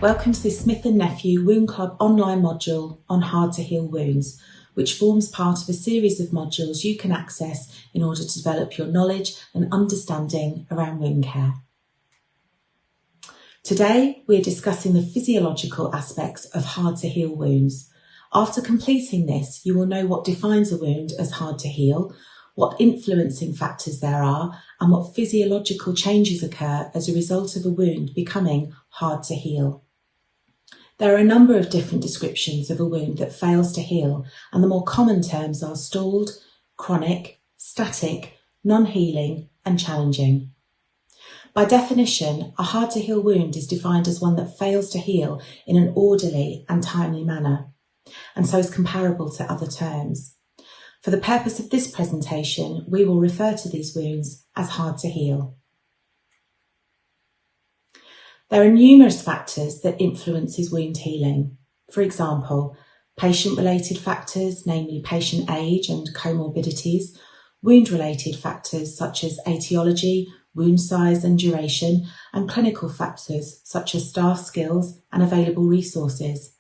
Welcome to this Smith+Nephew Wound Club Online module on hard to heal wounds, which forms part of a series of modules you can access in order to develop your knowledge and understanding around wound care. Today, we're discussing the physiological aspects of hard to heal wounds. After completing this, you will know what defines a wound as hard to heal, what influencing factors there are, and what physiological changes occur as a result of a wound becoming hard to heal. There are a number of different descriptions of a wound that fails to heal, and the more common terms are stalled, chronic, static, non-healing, and challenging. By definition, a hard to heal wound is defined as one that fails to heal in an orderly and timely manner, and so is comparable to other terms. For the purpose of this presentation, we will refer to these wounds as hard to heal. There are numerous factors that influences wound healing. For example, patient-related factors, namely patient age and comorbidities, wound-related factors such as etiology, wound size and duration, and clinical factors such as staff skills and available resources.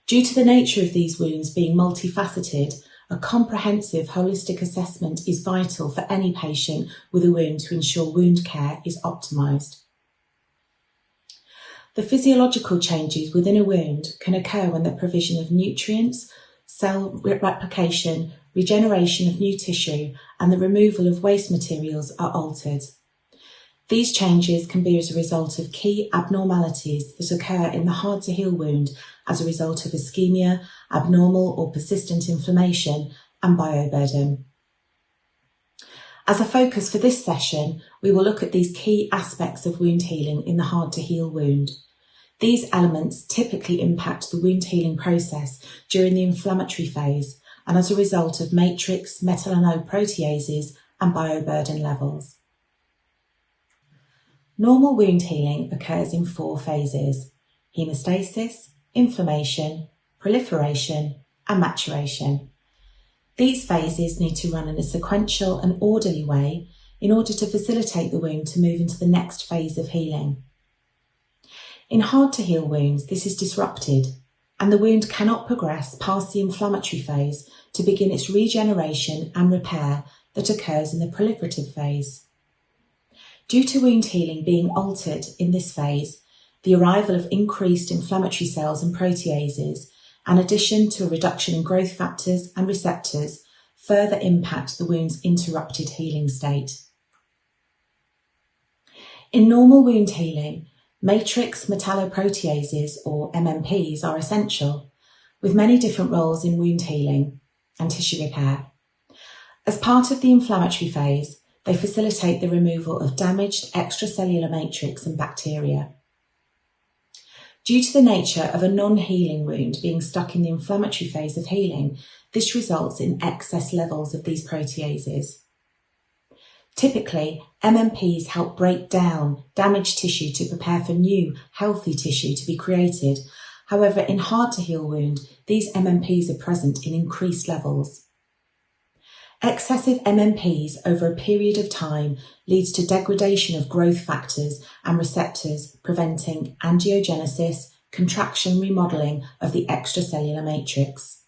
Due to the nature of these wounds being multifaceted, a comprehensive holistic assessment is vital for any patient with a wound to ensure wound care is optimised. The physiological changes within a wound can occur when the provision of nutrients, cell replication, regeneration of new tissue, and the removal of waste materials are altered. These changes can be as a result of key abnormalities that occur in the hard to heal wound as a result of ischemia, abnormal or persistent inflammation, and bioburden. As a focus for this session, we will look at these key aspects of wound healing in the hard to heal wound. These elements typically impact the wound healing process during the inflammatory phase and as a result of matrix metalloproteases and bioburden levels. Normal wound healing occurs in 4 phases: hemostasis, inflammation, proliferation, and maturation. These phases need to run in a sequential and orderly way in order to facilitate the wound to move into the next phase of healing. In hard to heal wounds, this is disrupted, and the wound cannot progress past the inflammatory phase to begin its regeneration and repair that occurs in the proliferative phase. Due to wound healing being altered in this phase, the arrival of increased inflammatory cells and proteases, in addition to a reduction in growth factors and receptors, further impact the wound's interrupted healing state. In normal wound healing, matrix metalloproteases, or MMPs, are essential, with many different roles in wound healing and tissue repair. As part of the inflammatory phase, they facilitate the removal of damaged extracellular matrix and bacteria. Due to the nature of a non-healing wound being stuck in the inflammatory phase of healing, this results in excess levels of these proteases. Typically, MMPs help break down damaged tissue to prepare for new, healthy tissue to be created. However, in hard to heal wound, these MMPs are present in increased levels. Excessive MMPs over a period of time leads to degradation of growth factors and receptors, preventing angiogenesis, contraction remodelling of the extracellular matrix.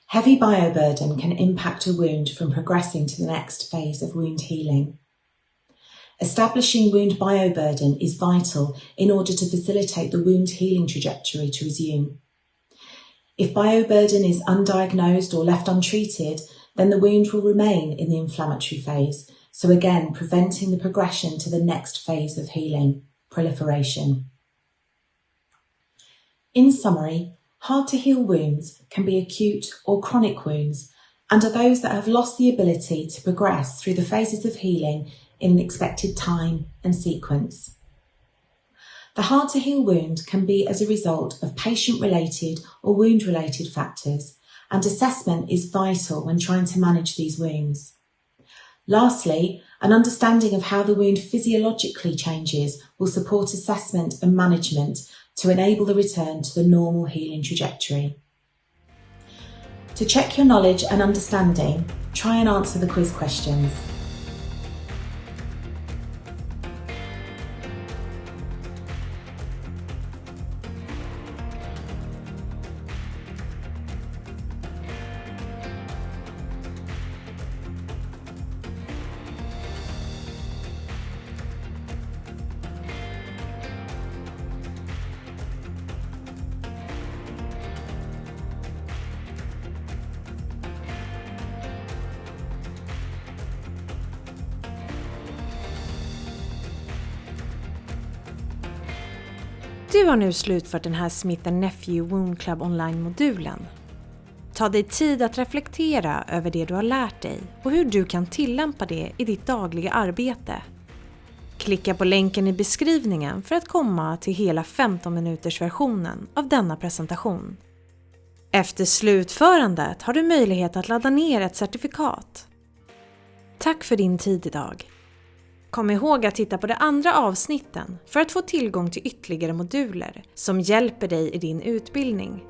Heavy bioburden can impact a wound from progressing to the next phase of wound healing. Establishing wound bioburden is vital in order to facilitate the wound healing trajectory to resume. If bioburden is undiagnosed or left untreated, then the wound will remain in the inflammatory phase, so again preventing the progression to the next phase of healing, proliferation. In summary, hard to heal wounds can be acute or chronic wounds and are those that have lost the ability to progress through the phases of healing in an expected time and sequence. The hard to heal wound can be as a result of patient-related or wound-related factors, and assessment is vital when trying to manage these wounds. Lastly, an understanding of how the wound physiologically changes will support assessment and management to enable the return to the normal healing trajectory. To check your knowledge and understanding, try and answer the quiz questions. Du har nu slutfört den här Smith+Nephew Wound Club Online-modulen. Ta dig tid att reflektera över det du har lärt dig och hur du kan tillämpa det i ditt dagliga arbete. Klicka på länken i beskrivningen för att komma till hela 15 minuters versionen av denna presentation. Efter slutförandet har du möjlighet att ladda ner ett certifikat. Tack för din tid idag. Kom ihåg att titta på de andra avsnitten för att få tillgång till ytterligare moduler som hjälper dig i din utbildning.